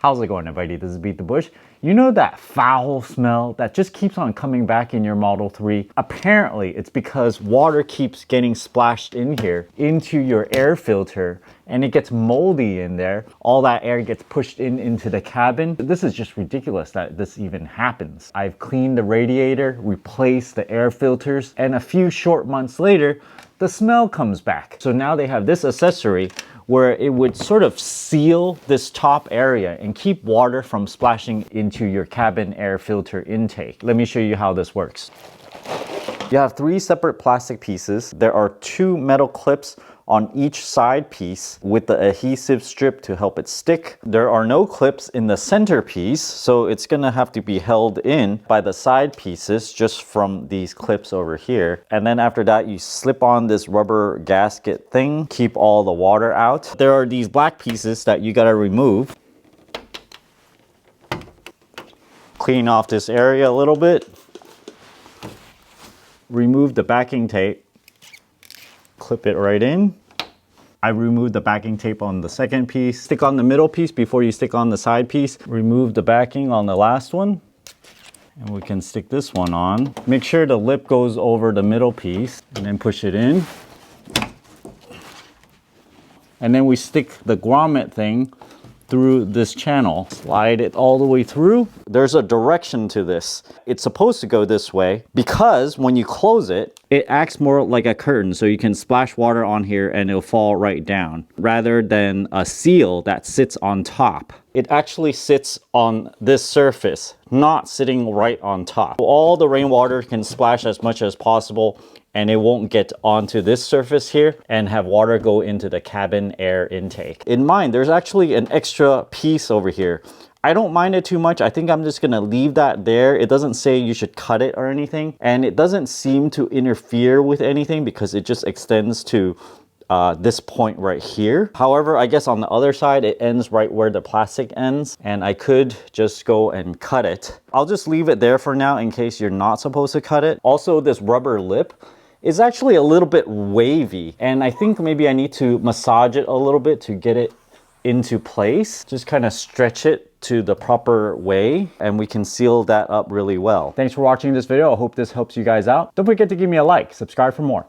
How's it going, everybody? This is Beat the Bush. You know that foul smell that just keeps on coming back in your Model 3? Apparently, it's because water keeps getting splashed in here into your air filter and it gets moldy in there. All that air gets pushed into the cabin. This is just ridiculous that this even happens. I've cleaned the radiator, replaced the air filters, and a few short months later, the smell comes back. So now they have this accessory where it would sort of seal this top area and keep water from splashing into your cabin air filter intake. Let me show you how this works. You have 3 separate plastic pieces. There are 2 metal clips on each side piece with the adhesive strip to help it stick. There are no clips in the center piece, so it's gonna have to be held in by the side pieces just from these clips over here. And then after that, you slip on this rubber gasket thing, keep all the water out. There are these black pieces that you gotta remove. Clean off this area a little bit. Remove the backing tape. Clip it right in. I removed the backing tape on the second piece. Stick on the middle piece before you stick on the side piece. Remove the backing on the last one. And we can stick this one on. Make sure the lip goes over the middle piece and then push it in. And then we stick the grommet thing through this channel. Slide it all the way through. There's a direction to this. It's supposed to go this way because when you close it, it acts more like a curtain, so you can splash water on here and it'll fall right down, rather than a seal that sits on top. It actually sits on this surface, not sitting right on top. All the rainwater can splash as much as possible and it won't get onto this surface here and have water go into the cabin air intake. In mine, there's actually an extra piece over here. I don't mind it too much. I think I'm just gonna leave that there. It doesn't say you should cut it or anything, and it doesn't seem to interfere with anything because it just extends to this point right here. However, I guess on the other side, it ends right where the plastic ends, and I could just go and cut it. I'll just leave it there for now in case you're not supposed to cut it. Also, this rubber lip is actually a little bit wavy, and I think maybe I need to massage it a little bit to get it into place. Just kind of stretch it to the proper way and we can seal that up really well. Thanks for watching this video. I hope this helps you guys out. Don't forget to give me a like, subscribe for more.